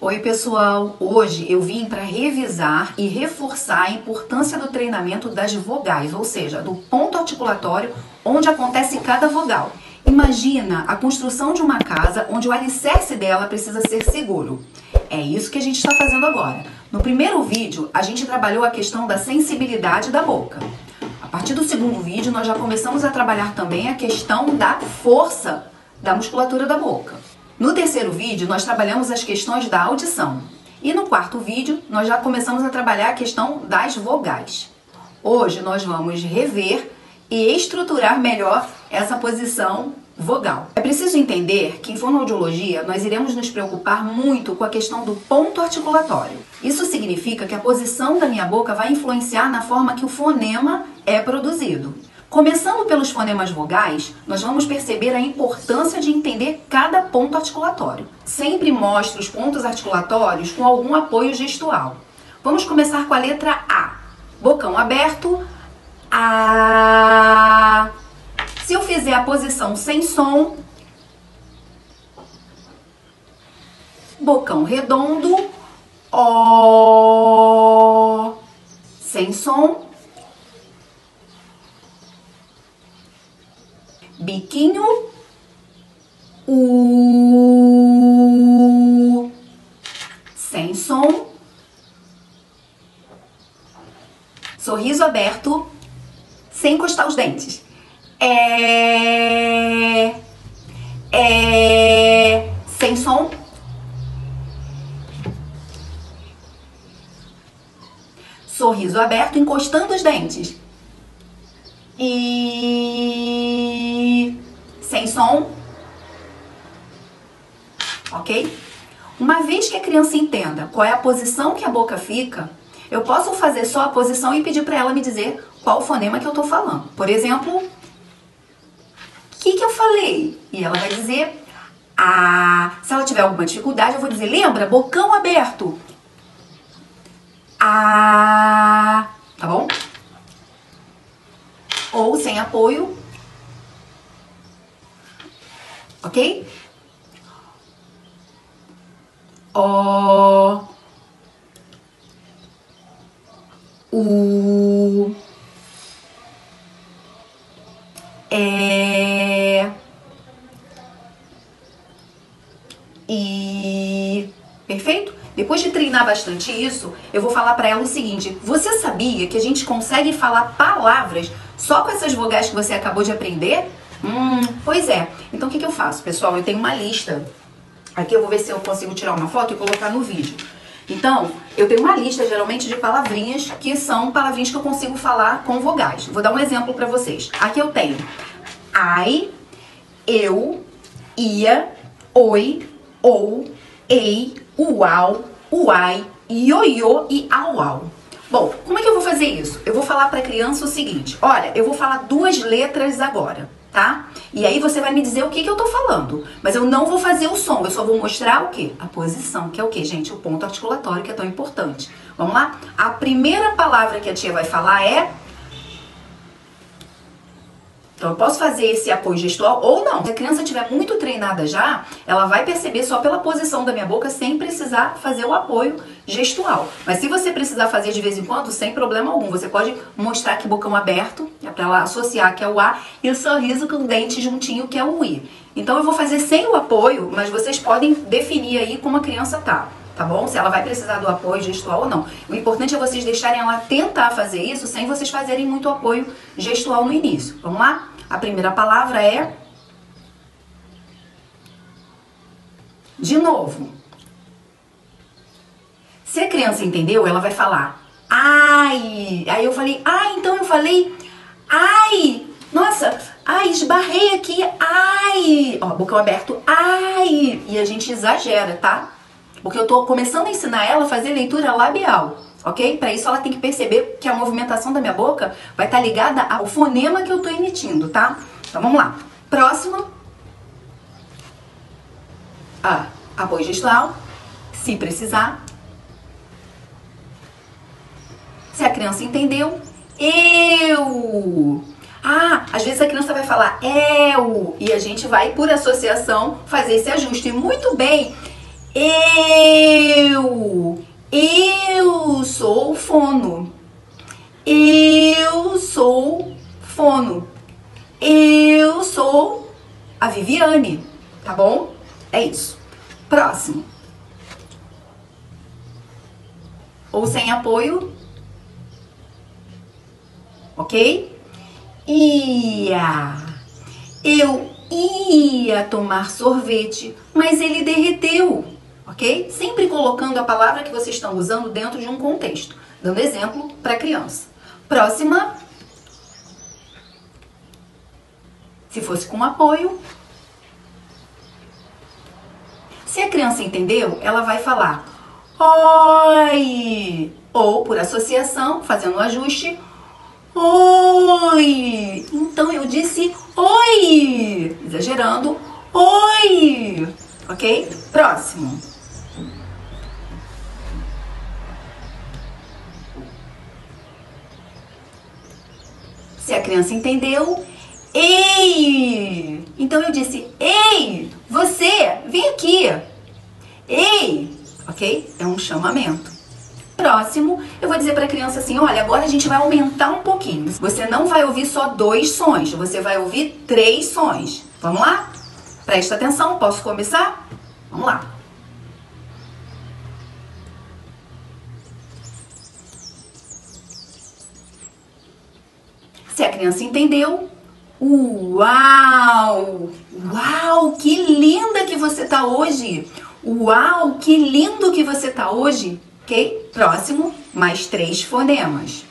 Oi pessoal, hoje eu vim para revisar e reforçar a importância do treinamento das vogais, ou seja, do ponto articulatório onde acontece cada vogal. Imagina a construção de uma casa onde o alicerce dela precisa ser seguro. É isso que a gente está fazendo agora. No primeiro vídeo, a gente trabalhou a questão da sensibilidade da boca. A partir do segundo vídeo, nós já começamos a trabalhar também a questão da força da musculatura da boca. No terceiro vídeo, nós trabalhamos as questões da audição. E no quarto vídeo, nós já começamos a trabalhar a questão das vogais. Hoje, nós vamos rever e estruturar melhor essa posição vogal. É preciso entender que em fonoaudiologia, nós iremos nos preocupar muito com a questão do ponto articulatório. Isso significa que a posição da minha boca vai influenciar na forma que o fonema é produzido. Começando pelos fonemas vogais, nós vamos perceber a importância de entender cada ponto articulatório. Sempre mostre os pontos articulatórios com algum apoio gestual. Vamos começar com a letra A. Bocão aberto, A. Se eu fizer a posição sem som, bocão redondo, O. Sem som. Biquinho, U, sem som, sorriso aberto, sem encostar os dentes, sem som, sorriso aberto, encostando os dentes, sem som, ok? Uma vez que a criança entenda qual é a posição que a boca fica, eu posso fazer só a posição e pedir para ela me dizer qual o fonema que eu tô falando. Por exemplo, o que eu falei? E ela vai dizer A. Se ela tiver alguma dificuldade, eu vou dizer, lembra? Bocão aberto. A. Tá bom? Ou sem apoio. Ok? O. U. I. Perfeito? Depois de treinar bastante isso, eu vou falar para ela o seguinte: você sabia que a gente consegue falar palavras só com essas vogais que você acabou de aprender? Pois é. Então o que eu faço, pessoal? Eu tenho uma lista. Aqui eu vou ver se eu consigo tirar uma foto e colocar no vídeo. Então, eu tenho uma lista geralmente de palavrinhas que são palavrinhas que eu consigo falar com vogais. Vou dar um exemplo para vocês. Aqui eu tenho ai, eu, ia, oi, ou, ei, uau, uai, ioiô e auau. Bom, como é que eu vou fazer isso? Eu vou falar para a criança o seguinte: olha, eu vou falar duas letras agora, tá? E aí você vai me dizer o que eu tô falando. Mas eu não vou fazer o som, eu só vou mostrar o quê? A posição, que é o quê, gente? O ponto articulatório, que é tão importante. Vamos lá? A primeira palavra que a tia vai falar é... Então eu posso fazer esse apoio gestual ou não. Se a criança estiver muito treinada já, ela vai perceber só pela posição da minha boca sem precisar fazer o apoio gestual. Mas se você precisar fazer de vez em quando, sem problema algum, você pode mostrar que bocão aberto, é para ela associar que é o A, e o sorriso com o dente juntinho, que é o I. Então eu vou fazer sem o apoio, mas vocês podem definir aí como a criança tá bom? Se ela vai precisar do apoio gestual ou não. O importante é vocês deixarem ela tentar fazer isso sem vocês fazerem muito apoio gestual no início. Vamos lá? A primeira palavra é... De novo. Se a criança entendeu, ela vai falar ai. Aí eu falei ai, então eu falei ai. Nossa, ai, esbarrei aqui, ai. Ó, bocão aberto, ai. E a gente exagera, tá? Porque eu tô começando a ensinar ela a fazer leitura labial, ok? Para isso ela tem que perceber que a movimentação da minha boca vai estar ligada ao fonema que eu tô emitindo, tá? Então vamos lá. Próximo. Apoio gestual, se precisar. Se a criança entendeu, eu. Às vezes a criança vai falar eu, e a gente vai, por associação, fazer esse ajuste. Muito bem. fono. Eu sou fono. Eu sou a Viviane, tá bom? É isso. Próximo. Ou sem apoio, ok? Ia. Eu ia tomar sorvete, mas ele derreteu, ok? Sempre colocando a palavra que vocês estão usando dentro de um contexto, dando exemplo para a criança. Próxima. Se fosse com apoio. Se a criança entendeu, ela vai falar oi. Ou, por associação, fazendo o ajuste, oi. Então, eu disse oi. Exagerando, oi. Ok? Próximo. Se a criança entendeu, ei. Então, eu disse ei, você, vem aqui. Ei, ok? É um chamamento. Próximo, eu vou dizer para a criança assim, olha, agora a gente vai aumentar um pouquinho. Você não vai ouvir só 2 sons, você vai ouvir 3 sons. Vamos lá? Presta atenção, posso começar? Vamos lá. Se a criança entendeu, uau! Uau, que linda que você tá hoje! Uau, que lindo que você tá hoje! Ok? Próximo, mais 3 fonemas.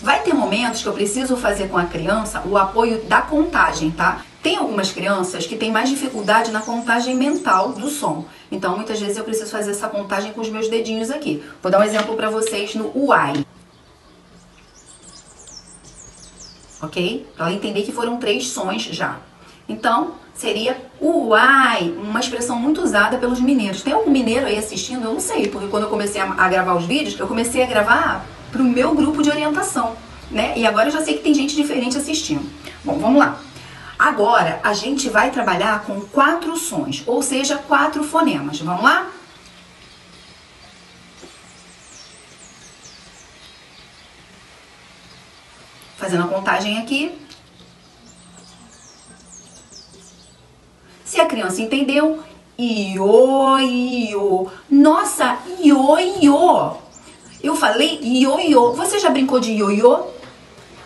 Vai ter momentos que eu preciso fazer com a criança o apoio da contagem, tá? Tem algumas crianças que têm mais dificuldade na contagem mental do som. Então, muitas vezes eu preciso fazer essa contagem com os meus dedinhos aqui. Vou dar um exemplo para vocês no uai. Ok? Para ela entender que foram 3 sons já. Então, seria uai, uma expressão muito usada pelos mineiros. Tem algum mineiro aí assistindo? Eu não sei, porque quando eu comecei a gravar os vídeos, eu comecei a gravar para o meu grupo de orientação, né? E agora eu já sei que tem gente diferente assistindo. Bom, vamos lá. Agora, a gente vai trabalhar com 4 sons, ou seja, 4 fonemas. Vamos lá? Fazendo a contagem aqui. Se a criança entendeu, ioiô. Nossa, ioiô. Eu falei ioiô. Você já brincou de ioiô?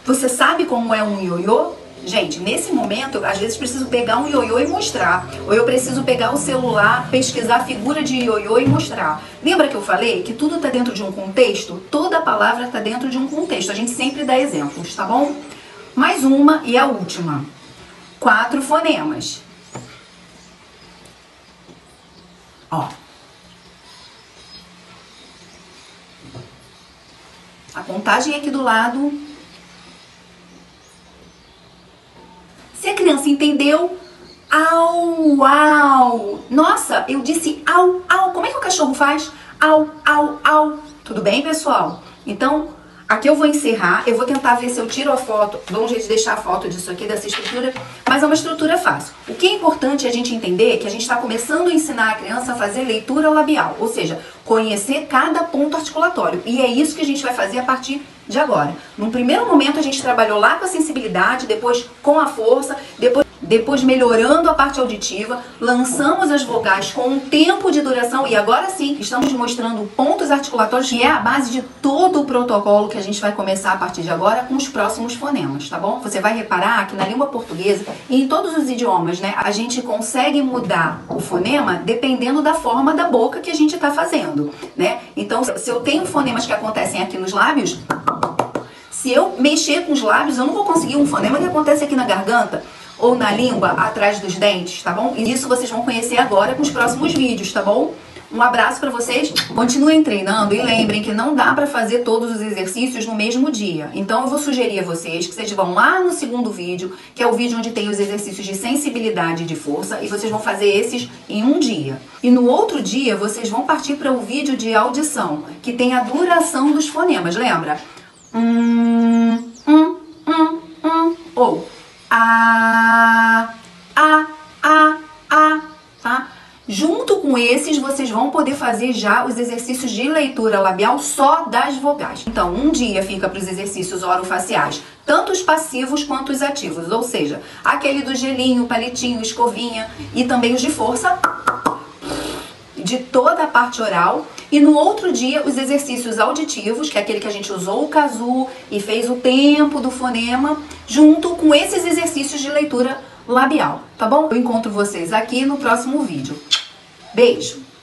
Você sabe como é um ioiô? Gente, nesse momento, eu, às vezes preciso pegar um ioiô e mostrar. Ou eu preciso pegar o celular, pesquisar a figura de ioiô e mostrar. Lembra que eu falei que tudo está dentro de um contexto? Toda palavra está dentro de um contexto. A gente sempre dá exemplos, tá bom? Mais uma e a última. 4 fonemas. Ó. A contagem aqui do lado. Se a criança entendeu, au, au. Nossa, eu disse au, au. Como é que o cachorro faz? Au, au, au. Tudo bem, pessoal? Então, aqui eu vou encerrar. Eu vou tentar ver se eu tiro a foto. Dou um jeito de deixar a foto disso aqui, dessa estrutura. Mas é uma estrutura fácil. O que é importante é a gente entender que a gente está começando a ensinar a criança a fazer leitura labial. Ou seja, conhecer cada ponto articulatório. E é isso que a gente vai fazer a partir de agora. Num primeiro momento a gente trabalhou lá com a sensibilidade, depois com a força, depois melhorando a parte auditiva, lançamos as vogais com um tempo de duração e agora sim estamos mostrando pontos articulatórios que é a base de todo o protocolo que a gente vai começar a partir de agora com os próximos fonemas, tá bom? Você vai reparar que na língua portuguesa e em todos os idiomas, né, a gente consegue mudar o fonema dependendo da forma da boca que a gente está fazendo, né? Então, se eu tenho fonemas que acontecem aqui nos lábios, se eu mexer com os lábios, eu não vou conseguir um fonema que acontece aqui na garganta ou na língua, atrás dos dentes, tá bom? E isso vocês vão conhecer agora com os próximos vídeos, tá bom? Um abraço pra vocês, continuem treinando e lembrem que não dá pra fazer todos os exercícios no mesmo dia. Então eu vou sugerir a vocês que vocês vão lá no segundo vídeo, que é o vídeo onde tem os exercícios de sensibilidade e de força, e vocês vão fazer esses em um dia. E no outro dia vocês vão partir para o vídeo de audição, que tem a duração dos fonemas, lembra? Ou a, tá? Junto com esses, vocês vão poder fazer já os exercícios de leitura labial só das vogais. Então, um dia fica para os exercícios orofaciais, tanto os passivos quanto os ativos, ou seja, aquele do gelinho, palitinho, escovinha, e também os de força, de toda a parte oral. E no outro dia, os exercícios auditivos, que é aquele que a gente usou o casu e fez o tempo do fonema, junto com esses exercícios de leitura labial, tá bom? Eu encontro vocês aqui no próximo vídeo. Beijo!